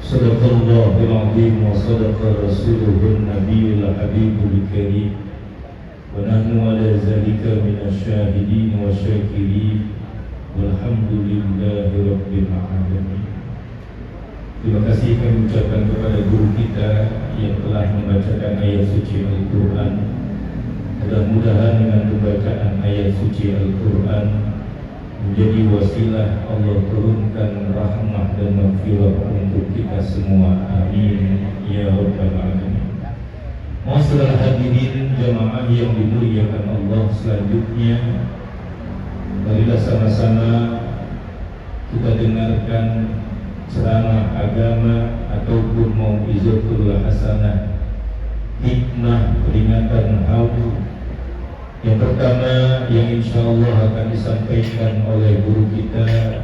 Sadaqallahul azim wa sadaqa rasuluhun nabiyul habibul karim wa nahnu ala zalika minasyahidin wa syakirin walhamdulillahi rabbil alamin. Terima kasih kami ucapkan kepada guru kita yang telah membacakan ayat suci Al-Quran. Mudah-mudahan dengan pembacaan ayat suci Al-Quran menjadi wasilah Allah turunkan rahmah dan maghfirah untuk kita semua. Amin ya rabbal alamin. Masyaallah hadirin jamaah yang dimuliakan Allah, selanjutnya marilah sama-sama kita dengarkan ceramah agama ataupun mau'izatul hasanah, hikmah peringatan haul. Yang pertama yang insya Allah akan disampaikan oleh guru kita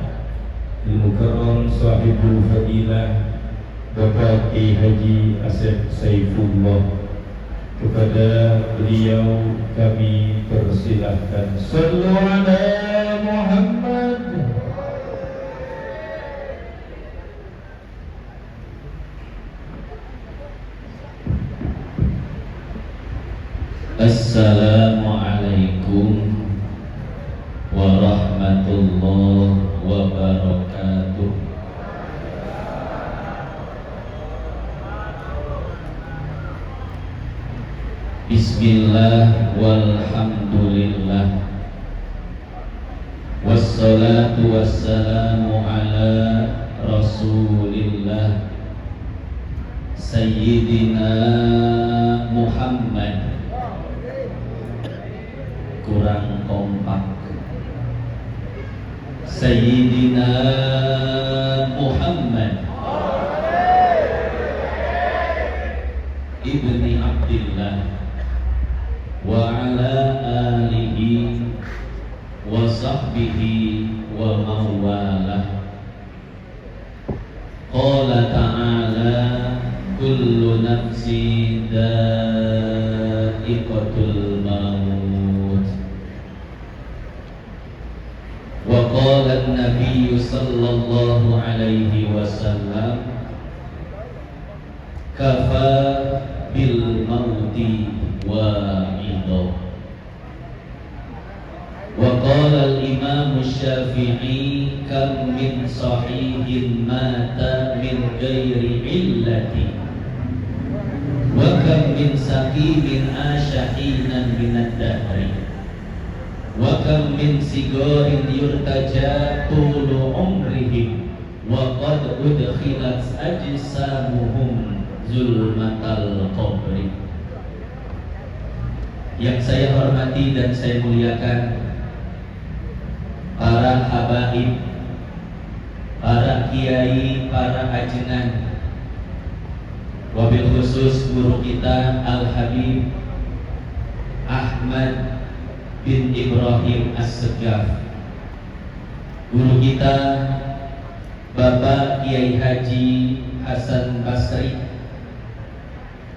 Al-Mukarram Sahibul Fadilah Bapak Kiai Haji Asep Saifullah. Kepada beliau kami persilahkan. Sallu ala Muhammad. Assalamualaikum warahmatullahi wabarakatuh. Bismillah walhamdulillah wassalatu wassalamu ala rasulillah Sayyidina Muhammad. Kurang kompak. Sayyidina Muhammad ibni Abdillah wa ala alihi wa sahbihi wa mawalah. Qala ta'ala kullu nafsin dha'iqatul maut. وقال النبي صلى الله عليه وسلم كفى بالموت واعظا. وقال الإمام الشافعي كم من صحيح مات من غير علة وكم من سقيم عاش حينا من الدهر wa kam min sigarin yurtaja tulu umrihim wa qad udkhilat ajsamuhum zulmatal qabri. Yang saya hormati dan saya muliakan para habaib, para kiai, para ajengan, wabil khusus guru kita Al-Habib Ahmad bin Ibrahim As-Segaf, guru kita Bapak Kiai Haji Hasan Basri,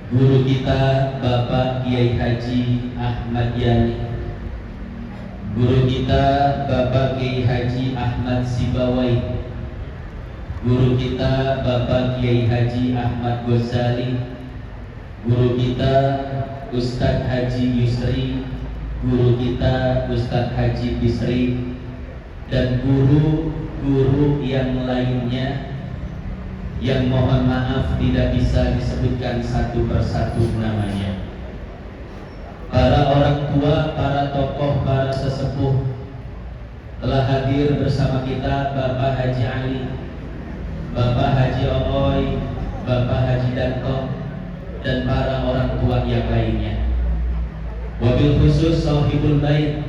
guru kita Bapak Kiai Haji Ahmad Yani, guru kita Bapak Kiai Haji Ahmad Sibawai, guru kita Bapak Kiai Haji Ahmad Ghazali, guru kita Ustadz Haji Yusri, guru kita Ustadz Haji Bisri, dan guru-guru yang lainnya yang mohon maaf tidak bisa disebutkan satu persatu namanya. Para orang tua, para tokoh, para sesepuh telah hadir bersama kita, Bapak Haji Ali, Bapak Haji Ooi, Bapak Haji Danto, dan para orang tua yang lainnya. Wabil khusus sahibul bait,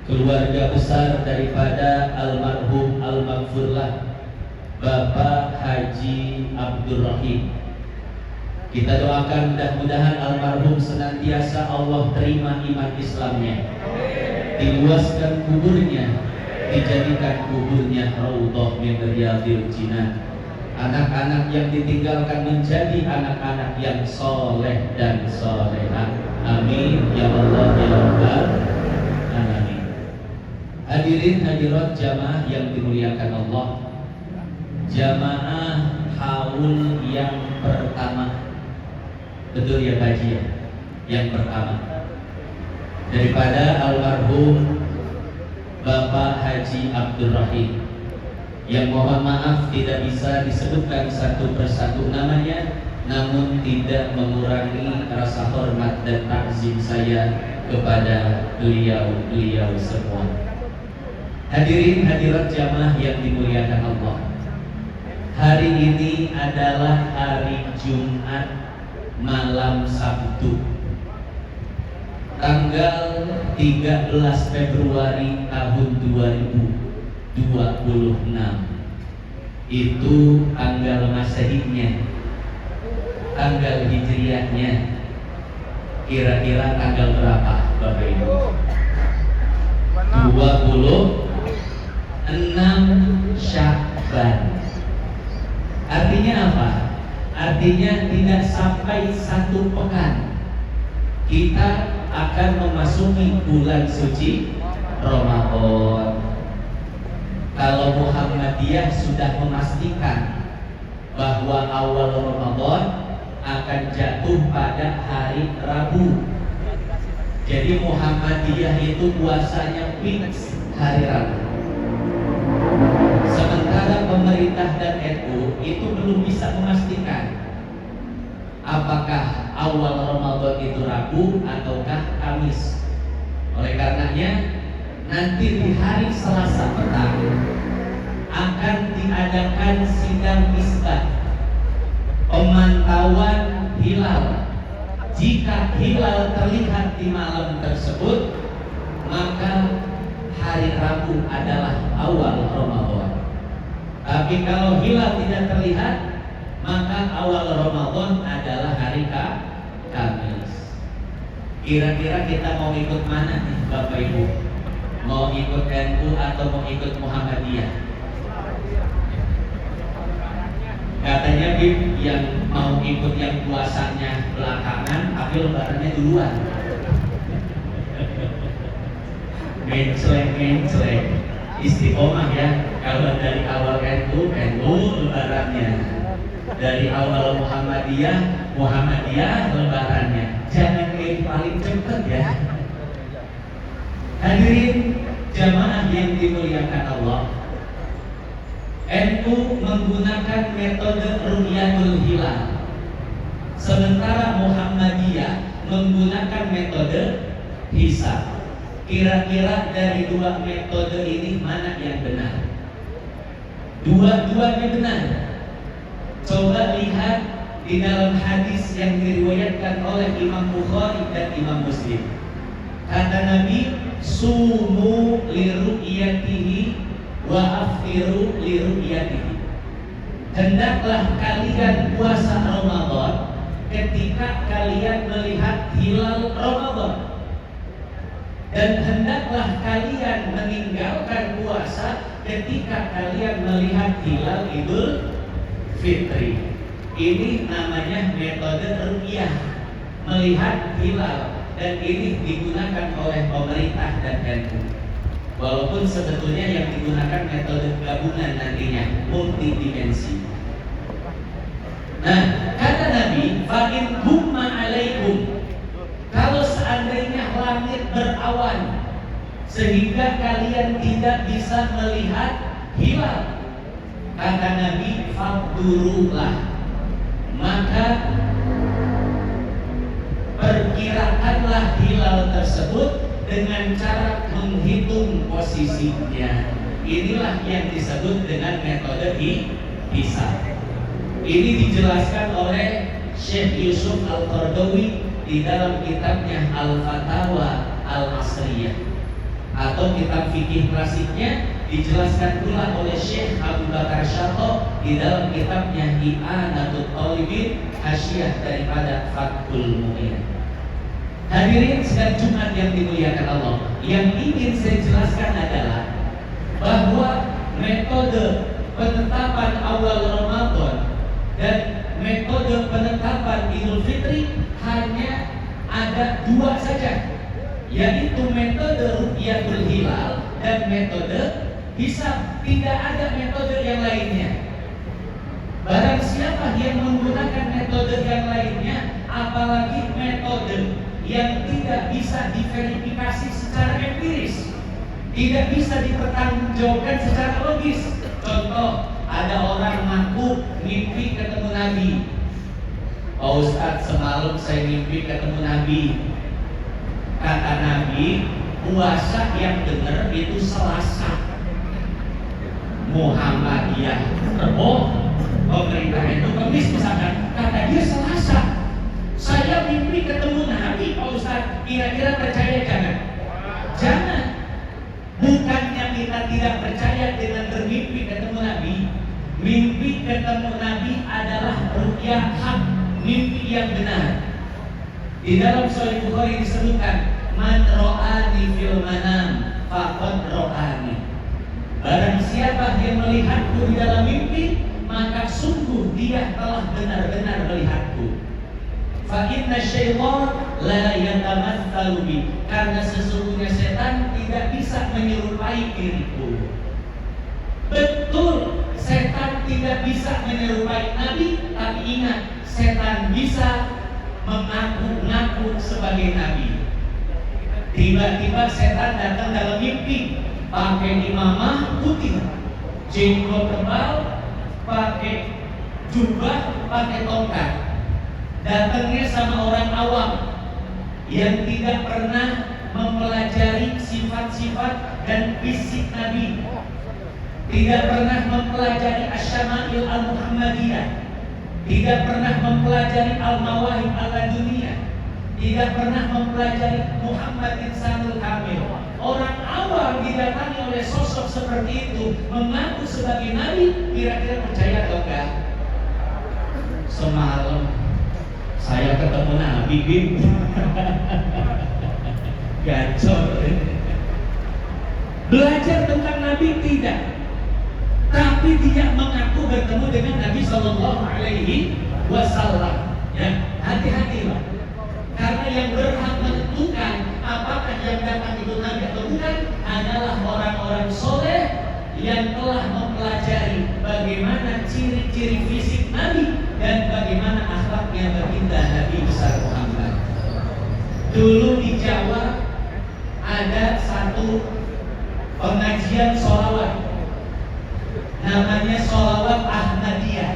keluarga besar daripada almarhum al-maghfurlah Bapak Haji Abdul Rahim. Kita doakan mudah-mudahan almarhum senantiasa Allah terima iman Islamnya, diluaskan kuburnya, dijadikan kuburnya raudhah min riyadil jinan. Anak-anak yang ditinggalkan menjadi anak-anak yang soleh dan solehah. Amin ya Allah ya Rabbal alamin. Hadirin hadirat jamaah yang dimuliakan Allah, jamaah haul yang pertama. Betul ya Pak Haji ya? Yang pertama daripada almarhum Bapak Haji Abdul Rahim, yang mohon maaf tidak bisa disebutkan satu persatu namanya, namun tidak mengurangi rasa hormat dan takzim saya kepada beliau semua. Hadirin hadirat jamaah yang dimuliakan Allah, hari ini adalah hari Jumat malam Sabtu, tanggal 13 Februari tahun 2026. Itu tanggal Masehinya. Tanggal Hijriahnya kira-kira tanggal berapa Bapak Ibu? 26 Syakban. Artinya apa? Artinya tidak sampai satu pekan kita akan memasuki bulan suci Ramadan. Kalau Muhammadiyah sudah memastikan bahwa awal Ramadan akan jatuh pada hari Rabu. Jadi Muhammadiyah itu puasanya fix hari Rabu. Sementara pemerintah dan NU itu belum bisa memastikan apakah awal Ramadan itu Rabu ataukah Kamis. Oleh karenanya nanti di hari Selasa petang akan diadakan sidang isbat pemantauan hilal. Jika hilal terlihat di malam tersebut, maka hari Rabu adalah awal Ramadan. Tapi kalau hilal tidak terlihat, maka awal Ramadan adalah hari Kamis. Kira-kira kita mau ikut mana nih Bapak Ibu? Mau ikut NU atau mau ikut Muhammadiyah? Katanya Bib yang mau ikut yang puasanya belakangan, tapi lebarannya duluan. Mencleng istiqomah ya. Kalau dari awal NU lebarannya, dari awal Muhammadiyah lebarannya. Jangan paling cepat ya. Hadirin jamaah yang dimuliakan Allah, NU menggunakan metode ru'yatul hilal, sementara Muhammadiyah menggunakan metode hisab. Kira-kira dari dua metode ini mana yang benar? Dua-duanya benar. Coba lihat di dalam hadis yang diriwayatkan oleh Imam Bukhari dan Imam Muslim. Kata Nabi, sumu liru'yatihi wa aftiru liru'yatihi. Hendaklah kalian puasa Ramadan ketika kalian melihat hilal Ramadan, dan hendaklah kalian meninggalkan puasa ketika kalian melihat hilal Idul Fitri. Ini namanya metode ru'yah, melihat hilal, dan ini digunakan oleh pemerintah dan NU. Walaupun sebetulnya yang digunakan metode gabungan nantinya, multidimensi. Nah, kata Nabi, fa'in humma alaikum, kalau seandainya langit berawan sehingga kalian tidak bisa melihat hilal, kata Nabi, faqdurulah, maka perkirakanlah hilal tersebut dengan cara menghitung posisinya. Inilah yang disebut dengan metode hisab. Ini dijelaskan oleh Syekh Yusuf Al-Qardawi di dalam kitabnya Al-Fatawa Al-Asriyah, atau kitab fikih klasiknya dijelaskan pula oleh Syekh Abu Bakar Syato di dalam kitabnya I'anatul Talibin, hasyiah daripada Fathul Mu'in. Hadirin sidang Jumat yang dimuliakan Allah, yang ingin saya jelaskan adalah bahwa metode penetapan awal Ramadan dan metode penetapan Idul Fitri hanya ada dua saja, yaitu metode ru'yatul hilal dan metode hisab. Tidak ada metode yang lainnya. Barang siapa siapa yang menggunakan metode yang lainnya, apalagi metode yang tidak bisa diverifikasi secara empiris, tidak bisa dipertanggungjawabkan secara logis. Contoh, ada orang ngaku mimpi ketemu Nabi. Pak Ustadz, semalam saya mimpi ketemu Nabi. Kata Nabi, puasa yang benar itu Selasa. Muhammadiyah Rebo, pemerintah itu Kamis misalkan, kata dia Selasa. Saya mimpi ketemu Nabi, Pak Ustadz, kira-kira percaya jangan? Jangan. Bukannya kita tidak percaya dengan bermimpi ketemu Nabi. Mimpi ketemu Nabi adalah ru'ya hak, mimpi yang benar. Di dalam Sahih Bukhari disebutkan, man ro'ani fil manam faqad ro'ani. Barang siapa yang melihatku di dalam mimpi, maka sungguh dia telah benar-benar melihatku. Fa inna syaitan la yatamatsalu bi, karena sesungguhnya setan tidak bisa menyerupai diriku. Betul, setan tidak bisa menyerupai Nabi, tapi ingat, setan bisa mengaku-ngaku sebagai Nabi. Tiba-tiba setan datang dalam mimpi, pakai imamah putih, jenggot tebal, pakai jubah, pakai tongkat. Datangnya sama orang awam yang tidak pernah mempelajari sifat-sifat dan fisik Nabi, tidak pernah mempelajari Asy-Syama'il Al-Muhammadiyah, tidak pernah mempelajari Al-Mawahib Al-Laduniyah, tidak pernah mempelajari Muhammad Insanul Kamil. Orang awam didatangi oleh sosok seperti itu, mengaku sebagai Nabi, kira-kira percaya atau enggak? Semalam saya ketemu Nabi, Bim. Gacor. Belajar tentang Nabi tidak, tapi dia mengaku bertemu dengan Nabi Sallallahu Alaihi Wasallam. Ya, hati-hatilah. Karena yang berhak menentukan apakah yang datang itu Nabi atau bukan adalah orang-orang soleh yang telah mempelajari bagaimana ciri-ciri fisik Nabi dan bagaimana akhlaknya baginda Nabi besar Muhammad. Dulu di Jawa ada satu pengajian sholawat, namanya sholawat Ahmadiyah.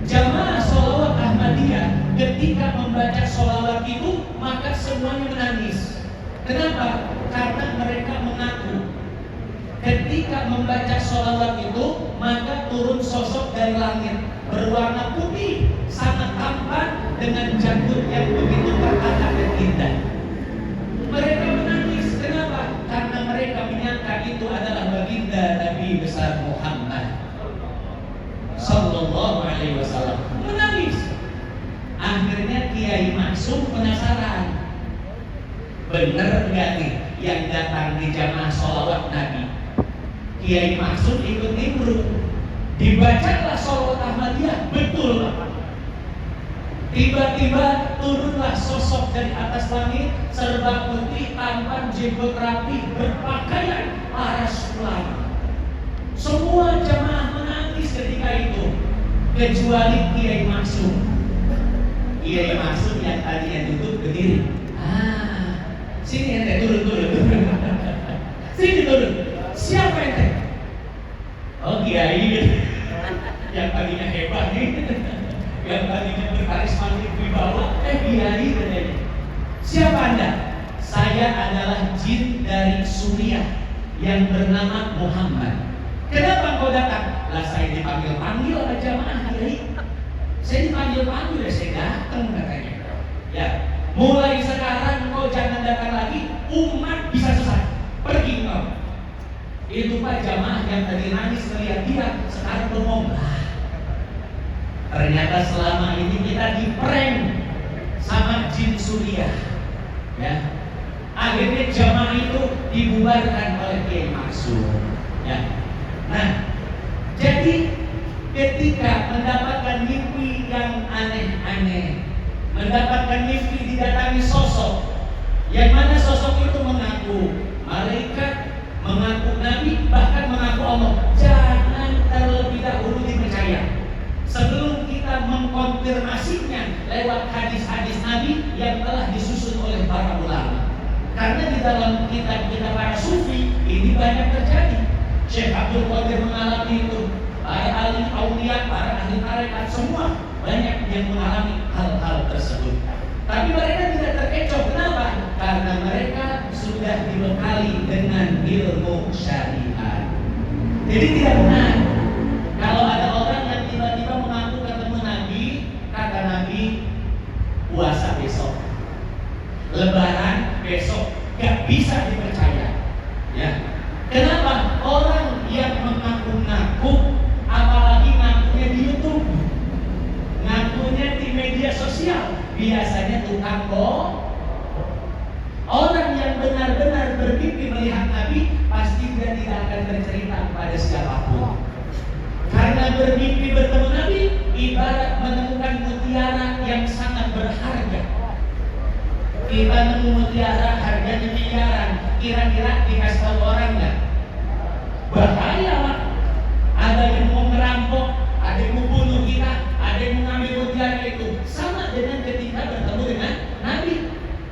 Jamaah sholawat Ahmadiyah ketika membaca sholawat itu maka semuanya menangis. Kenapa? Karena mereka mengaku ketika membaca sholawat itu maka turun sosok dari langit berwarna putih, sangat tampan dengan janggut yang begitu tertata dan indah. Mereka menangis. Kenapa? Karena mereka menyangka itu adalah baginda Nabi besar Muhammad Sallallahu Alaihi Wasallam. Menangis. Akhirnya Kiai Maksum penasaran, bener enggak nih yang datang di jamaah sholawat Nabi? Kiai Maksum ikut nimbrung. Dibacalah sholawat Ahmadiyah, betul Bapak. Tiba-tiba turunlah sosok dari atas langit, serba putih, tampan, jenggot rapi, berpakaian aras ulama. Semua jamaah menangis ketika itu, kecuali Kiai Maksum. Kiai Maksum yang tadinya duduk berdiri. Sini ente, turun. Sini turun. Siapa ente? Oh, Kiai. Yang tadinya hebat nih, yang tadinya berkarismatik wibawa, Kiai katanya. Siapa Anda? Saya adalah jin dari Suriah yang bernama Muhammad. Kenapa engkau datang? Lah saya dipanggil-panggil oleh jamaah Kiai. Saya dipanggil-panggil ya saya datang katanya. Ya, mulai sekarang engkau jangan datang lagi, umat bisa sesat. Pergi engkau. Itu Pak jamaah yang tadi nangis melihat dia sekarang bengong. Ternyata selama ini kita diprank sama jin Suriah. Ya. Akhirnya jamaah itu dibubarkan oleh Kiai Maksum. Ya. Nah, jadi ketika mendapatkan mimpi yang aneh-aneh, mendapatkan mimpi didatangi sosok, yang mana sosok itu mengaku malaikat, mengaku Nabi, bahkan mengaku Allah, jangan terlebih dahulu dipercaya. lewat hadis-hadis Nabi yang telah disusun oleh para ulama. Karena di dalam kitab-kitab para sufi ini banyak terjadi. Syekh Abdul Qadir mengalami itu, para ahli aulia, para ahli tarekat, semua banyak yang mengalami hal-hal tersebut. Tapi mereka tidak terkecoh. Kenapa? Karena mereka sudah dibekali dengan ilmu syariat. Jadi tidak benar kalau ada orang yang tiba-tiba mengaku ketemu Nabi, kata Nabi puasa besok, Lebaran besok, gak bisa dipercaya. Ya, kenapa? Orang yang mengaku-ngaku, apalagi ngakunya di YouTube, ngakunya di media sosial, biasanya tukang bohong. Orang yang benar-benar bermimpi melihat Nabi, pasti dia tidak akan bercerita kepada siapapun. Karena bermimpi bertemu Nabi ibarat menemukan mutiara yang sangat berharga. Kita nemu mutiara harganya miliaran, kira-kira dikasih tahu orang nggak? Bahaya Pak. Ada yang mau merampok, ada yang mau bunuh kita, ada yang mau ngambil mutiara itu. Sama dengan ketika bertemu dengan Nabi.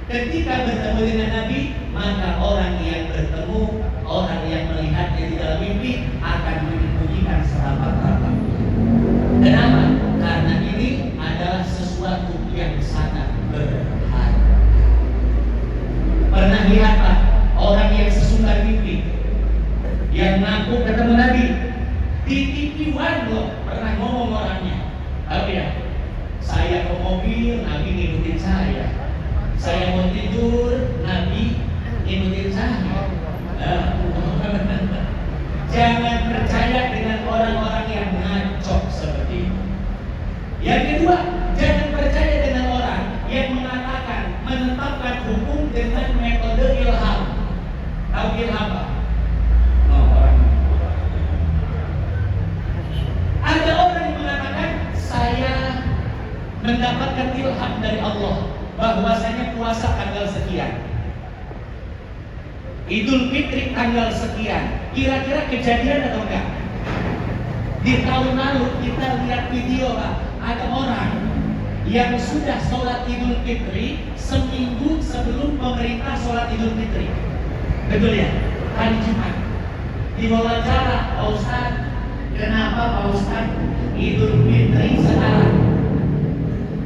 Ketika bertemu dengan Nabi, maka orang yang bertemu, orang yang melihatnya di dalam mimpi akan menyembunyikan serapat-rapat. Kenapa? Karena ini adalah sesuatu yang sangat berharga. Pernah lihat Pak, orang yang sesungguh mimpi, yang ngaku ketemu Nabi, di TV One loh, pernah ngomong orangnya. Tapi ya, saya ke mobil, Nabi ngikutin saya. Saya mau tidur, Nabi ngikutin saya. Jangan percaya dengan orang-orang yang ngaco seperti itu. Yang kedua, jangan percaya dengan orang yang mengatakan menetapkan hukum dengan metode ilham. Tahu ilham Pak? Ada orang yang mengatakan saya mendapatkan ilham dari Allah bahwasanya puasa tanggal sekian, Idul Fitri tanggal sekian. Kira-kira kejadian atau enggak? Di tahun lalu kita lihat video Pak, ada orang yang sudah sholat Idul Fitri seminggu sebelum pemerintah sholat Idul Fitri. Betul ya? Hari Jumat. Diwawancara, Pak Ustadz, kenapa Pak Ustadz Idul Fitri sekarang?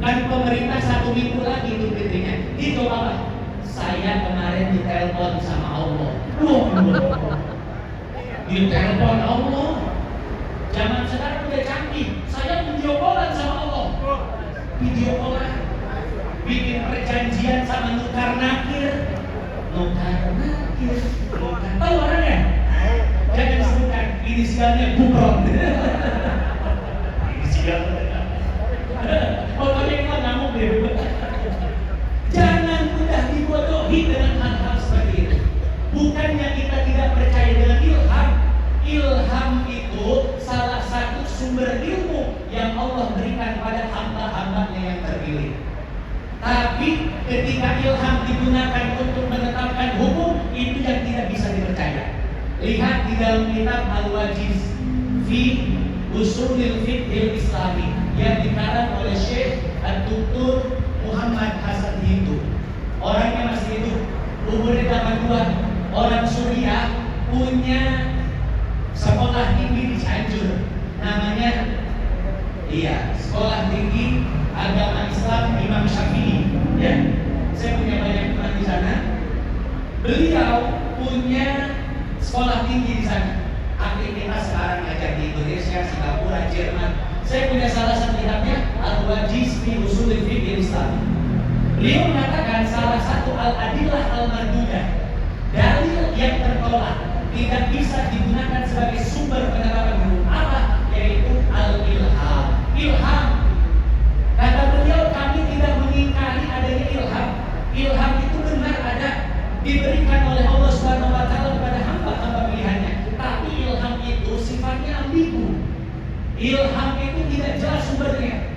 Kan pemerintah 1 minggu lagi Idul Fitrinya. Itu apa? Saya kemarin ditelepon sama Allah. Ditelepon Allah. Zaman sekarang udah canggih. Saya video callan sama Allah. Video callan. Bikin perjanjian sama nukar nakir. Tahu orangnya? Jangan sebutkan inisialnya Bukron. Inisialnya. Pokoknya itu ngamuk deh. Jangan mudah dibodohi dengan hal-hal seperti itu. Bukannya kita tidak percaya dengan ilham. Ilham itu salah satu sumber ilmu yang Allah berikan pada hamba-hambanya yang terpilih. Tapi ketika ilham digunakan untuk menetapkan hukum, itu yang tidak bisa dipercaya. Lihat di dalam kitab Al-Wajiz fi Usulil Fiqhil Islami yang dikarang oleh Syekh Ad-Duktur Muhammad Hasan Hindu. Orangnya masih hidup, umurnya 82, orang Suriah, punya sekolah tinggi di Cianjur. Namanya Sekolah Tinggi Agama Islam Imam Syafi'i. Ya, saya punya banyak teman di sana. Beliau punya sekolah tinggi di sana. Aktivitas sekarang ngajar di Indonesia, Singapura, Jerman. Saya punya salah satu kitabnya Al-Wajiz fi Usulil Fiqh Islam. Beliau mengatakan salah satu al-adillah al-mardudah, dalil yang tertolak, tidak bisa digunakan sebagai sumber penerapan hukum apa? Yaitu al-ilham. Ilham. Kata beliau, kami tidak mengingkari adanya ilham. Ilham itu benar ada, diberikan oleh Allah Subhanahu wa taala kepada hamba-hamba pilihannya. Tapi ilham itu sifatnya ambigu. Ilham itu tidak jelas sumbernya.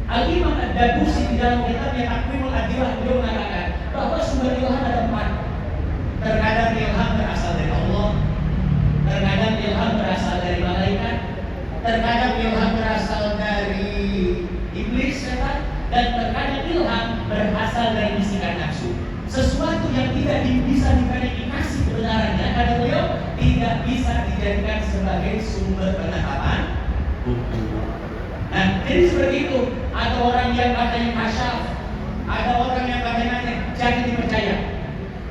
Al-Imam Ad-Dabusi di dalam kitabnya Takwimul Adillah beliau mengatakan bahwa sumber ilham ada 4. Terkadang ilham berasal dari Allah, terkadang ilham berasal dari malaikat, terkadang ilham berasal dari iblis, setan, Dan terkadang ilham berasal dari bisikan nafsu. Sesuatu yang tidak bisa diverifikasi kebenarannya, kata beliau, tidak bisa dijadikan sebagai sumber penetapan hukum. Nah, jadi seperti itu. Ada orang yang katanya kasyaf, ada orang yang katanya jangan dipercaya.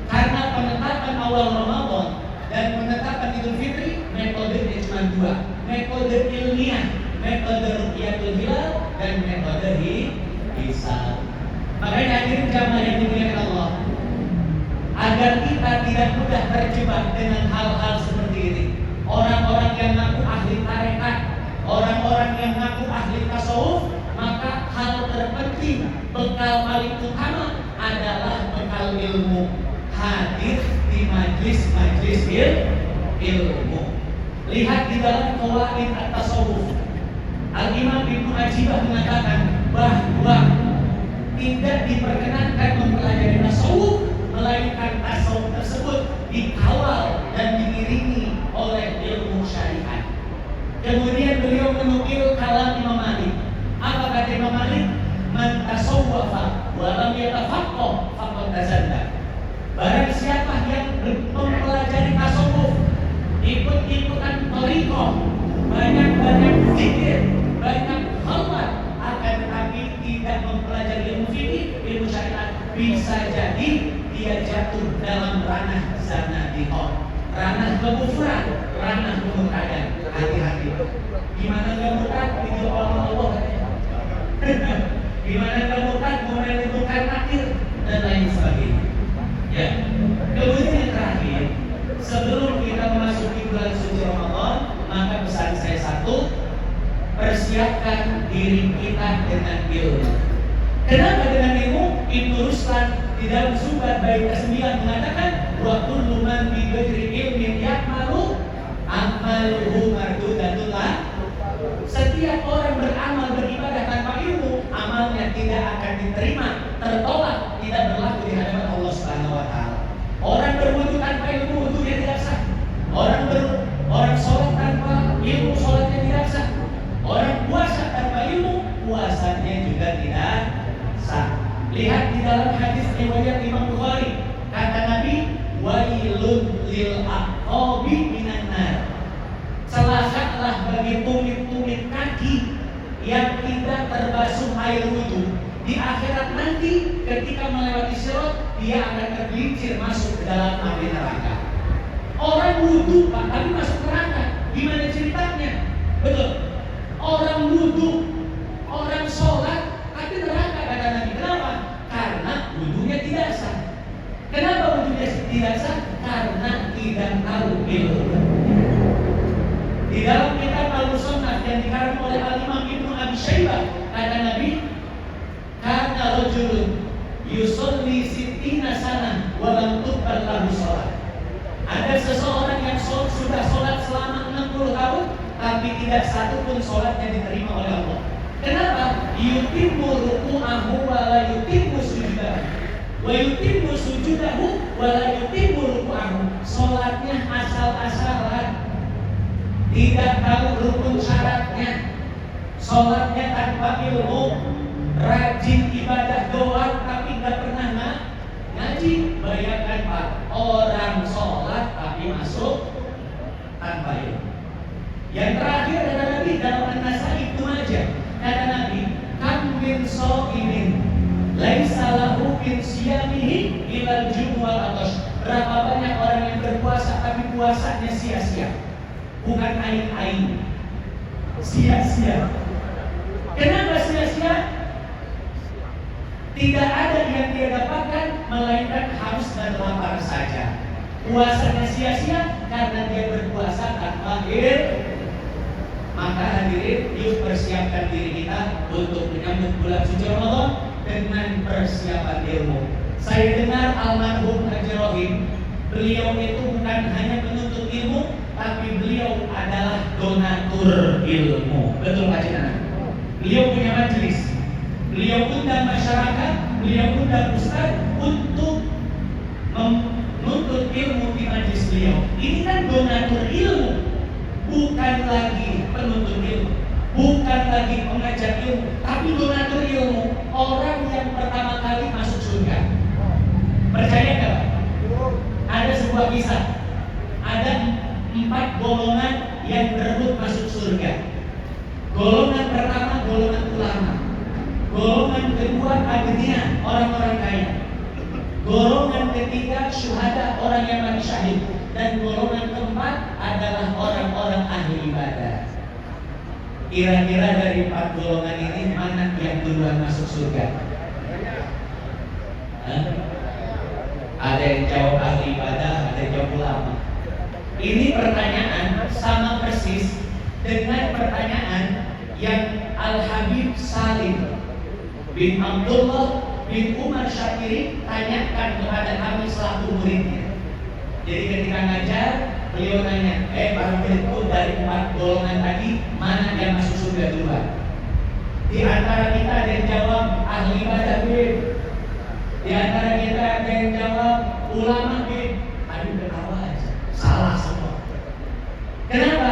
Karena penetapan awal Ramadan dan penetapan Idul Fitri metodenya cuma dua, metode ilmiah, metode ru'yatul hilal dan metode hisab. Makanya hadirin jamaah yang dimuliakan Allah, agar kita tidak mudah terjebak dengan hal-hal seperti ini. Orang-orang yang ngaku ahli tarekat, orang-orang yang ngaku ahli tasawuf, maka hal terpenting, bekal paling utama adalah bekal ilmu. Hadir di majlis-majlis ilmu. Lihat di dalam Qawaid at-Tasawuf, Al-Imam Ibnu Ajibah mengatakan bahwa tidak diperkenankan mempelajari tasawuf melainkan tasawuf tersebut dikawal dan diiringi oleh ilmu syariat. Kemudian beliau menukil kalam Imam Malik. Apa kata Imam Malik? Man tasawwafa wa lam yatafaqqah faqad tazanda. Barang siapa yang mempelajari tasawuf, ikut-ikutan thariqah, banyak-banyak zikir, banyak khalwat, akan tetapi tidak mempelajari ilmu fikih, ilmu syariat, bisa jadi dia jatuh dalam ranah zanadiqah, ranah kekufuran, ranah kemurtadan. Hati-hati. Gimana enggak murtad? Itu Allah. Gimana enggak murtad? Kemudian bukan takdir dan lain sebagainya. Ya. Kemudian yang terakhir, sebelum kita memasuki bulan suci Ramadan, maka pesan saya satu, persiapkan diri kita dengan ilmu. Kenapa dengan ilmu? Ibnu Ruslan di dalam Sumbat Bait ke-9 mengatakan wa kullu man bi ghairi ilmin ya'malu amaluhu mardudatun lah. Setiap orang beramal beribadah tanpa ilmu, amalnya tidak akan diterima, tertolak, tidak berlaku di hadapan Allah Subhanahu wa taala. Orang berwudu tanpa ilmu, wudunya tidak sah. Orang sholat tanpa ilmu, sholatnya tidak sah. Orang puasa tanpa ilmu, puasanya juga tidak sah. Lihat di dalam hadis riwayat Imam Bukhari, kata Nabi, wailun lil aqabi minan nar. Celakalah bagi tumit-tumit kaki yang tidak terbasuh air wudu. Di akhirat nanti ketika melewati sirat, dia akan tergelincir masuk ke dalam api neraka. Orang wudu Pak, tapi masuk neraka. Gimana ceritanya? Betul. Orang wudu, orang sholat, tapi neraka kata Nabi. Kenapa? Karena wudunya tidak sah. Kenapa wudunya tidak sah? Karena tidak tahu ilmu. Di dalam kitab Al-Musannaf yang dikarang oleh Al-Imam Ibnu Abi Syaibah, kata Nabi, kana rajulun yusolli sittina sana wa lam tuqbal lahu shalah. Ada seseorang yang sudah sholat selama 60 tahun tapi tidak satu pun sholatnya diterima oleh Allah. Kenapa? Yutimmu ruku'ahu wa la yutimmu sujudahu wa yutimmu sujudahu wa la yutimmu ruku'ahu. Sholatnya asal-asalan, tidak tahu rukun syaratnya, sholatnya tanpa ilmu, rajin ibadah doang tapi nggak pernah ngaji. Bayangkan Pak, orang sholat tapi masuk tanpa ilmu. Yang terakhir kata Nabi dalam An-Nasai itu aja, kata Nabi, kam min shaimin laisa lahu min siyamihi ilal jum' wal atash. Berapa banyak orang yang berpuasa tapi puasanya sia-sia, bukan ain-ain, sia-sia. Kenapa sia-sia? Tidak ada yang dia dapatkan melainkan haus dan lapar saja. Puasanya sia-sia karena dia berpuasa tanpa ilmu. Maka hadirin, yuk persiapkan diri kita untuk menyambut bulan suci Ramadan dengan persiapan ilmu. Saya dengar almarhum Haji Rohim, beliau itu bukan hanya penuntut ilmu, tapi beliau adalah donatur ilmu. Betul Pak Cina? Beliau punya majelis, beliau undang masyarakat, beliau undang ustaz untuk menuntut ilmu di majelis beliau. Ini kan donatur ilmu, bukan lagi penuntut ilmu, bukan lagi pengajar ilmu, tapi donatur ilmu. Orang Golongan pertama golongan ulama. Golongan kedua agnia, orang-orang kaya. Golongan ketiga syuhada, orang yang mati syahid. Dan golongan keempat adalah orang-orang ahli ibadah. Kira-kira dari 4 golongan ini mana yang duluan masuk surga? Ada yang jawab ahli ibadah, ada yang jawab ulama. Ini pertanyaan sama persis dengan pertanyaan yang Al-Habib Salim bin Abdullah bin Umar Syakiri tanyakan kepada kami selaku muridnya. Jadi ketika ngajar, beliau nanya, para muridku, dari 4 golongan tadi mana yang masuk surga duluan? Di antara kita ada yang jawab ahli ibadah, di antara kita ada yang jawab ulama, aduh ketawa aja, salah semua. Kenapa?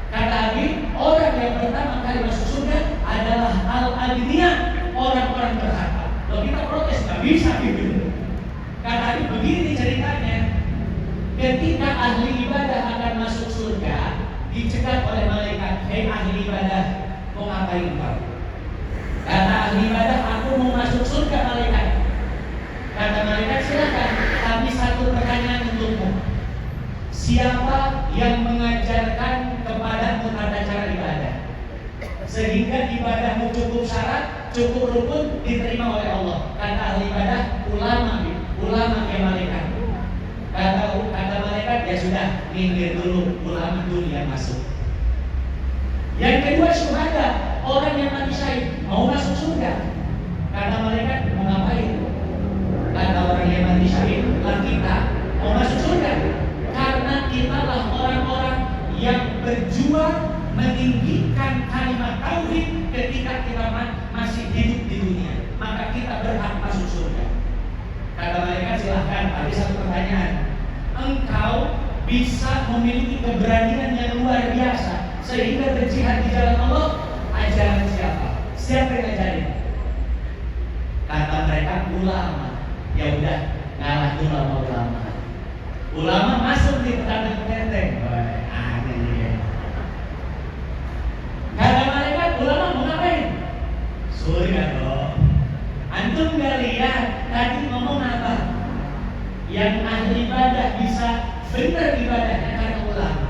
Kata Habib, orang yang pertama kali masuk surga adalah al-agniya, orang-orang berharta. Kalau kita protes, nggak bisa gitu. Kata Habib, begini ceritanya. Ketika ahli ibadah akan masuk surga, dicegat oleh malaikat, hei ahli ibadah, mau ngapain kau? Kata ahli ibadah, aku mau masuk surga malaikat. Kata malaikat, silakan, tapi satu pertanyaan untukmu. Siapa yang mengajarkan kepadamu tata cara ibadah sehingga ibadahmu cukup syarat, cukup rukun, diterima oleh Allah? Kata ahli ibadah, ulama ya malaikat. Kata malaikat, ya sudah, minggir dulu, ulama dulu yang masuk. Yang kedua syuhada, orang yang mati syahid, mau masuk surga. Kata malaikat, mau ngapain? Kata orang yang mati syahid, lah kita mau masuk surga. Karena kita lah orang-orang yang berjuang meninggikan kalimat tauhid ketika kita masih hidup di dunia. Maka kita berhak masuk surga. Kata malaikat, silahkan, ada satu pertanyaan. Engkau bisa memiliki keberanian yang luar biasa sehingga berjihad di jalan Allah. Ajaran siapa? Siapa yang ngajarin? Kata mereka, ulama. Ya udah, ngalah dulu sama ulama. Ulama masuk di petang tenteng. Aneh ya. Kata malaikat, ulama mau ngapain? Surga dong. Antum gak lihat tadi ngomong apa? Yang ahli ibadah bisa benar ibadahnya karena ulama.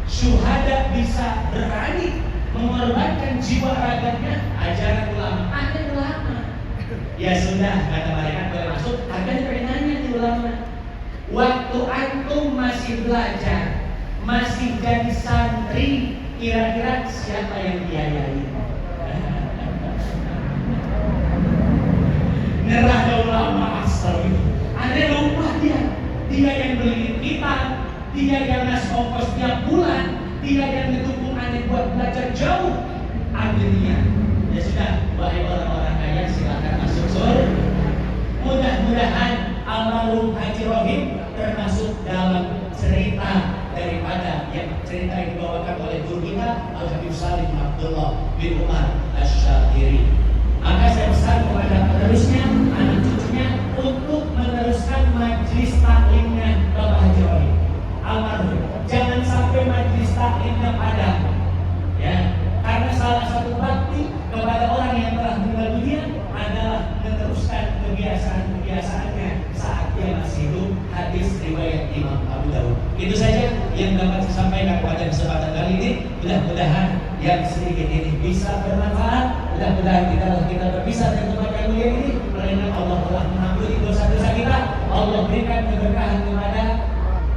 Syuhada bisa berani mengorbankan jiwa raganya, ajaran ulama. Ada ulama. Ya sudah, kata mereka, boleh masuk. Akan nanya di ulama. Waktu antum masih belajar, masih jadi santri, kira-kira siapa yang biayai? Ngerah ke ulama asal itu. Ada lupa dia yang beli kita, dia yang ngasih ongkos tiap bulan, dia yang ngedukung aneh buat belajar jauh. Akhirnya, ya sudah, wahai orang-orang kaya, silakan masuk surga. Mudah-mudahan almarhum Haji Rohim termasuk dalam cerita daripada yang cerita yang dibawakan oleh guru kita Al-Habib Salim bin Abdullah bin Umar Asy-Syakiri. Maka saya pesan kepada penerusnya, anak cucunya, untuk meneruskan majlis taklimnya Bapak Haji Rohim almarhum. Jangan sampai majlis taklimnya padam, ya, karena salah satu bakti kepada orang yang telah meninggal dunia adalah meneruskan kebiasaan-kebiasaannya saat dia masih hidup. Hadis riwayat Imam Abu Dawud. Itu saja yang dapat saya sampaikan pada kesempatan kali ini. Mudah-mudahan yang sedikit ini bisa bermanfaat. Mudah-mudahan kita berpisah dari tempat yang mulia ini, melainkan Allah telah mengampuni dosa-dosa kita. Allah berikan keberkahan kepada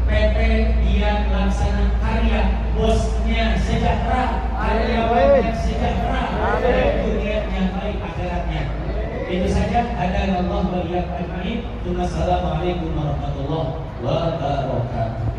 PT Dian Laksana Karya, bosnya sejahtera, karyawannya sejahtera, dunianya baik akhiratnya. Itu saja. Hadana Allah wa iyyakum ajma'in. Wassalamualaikum warahmatullahi wabarakatuh.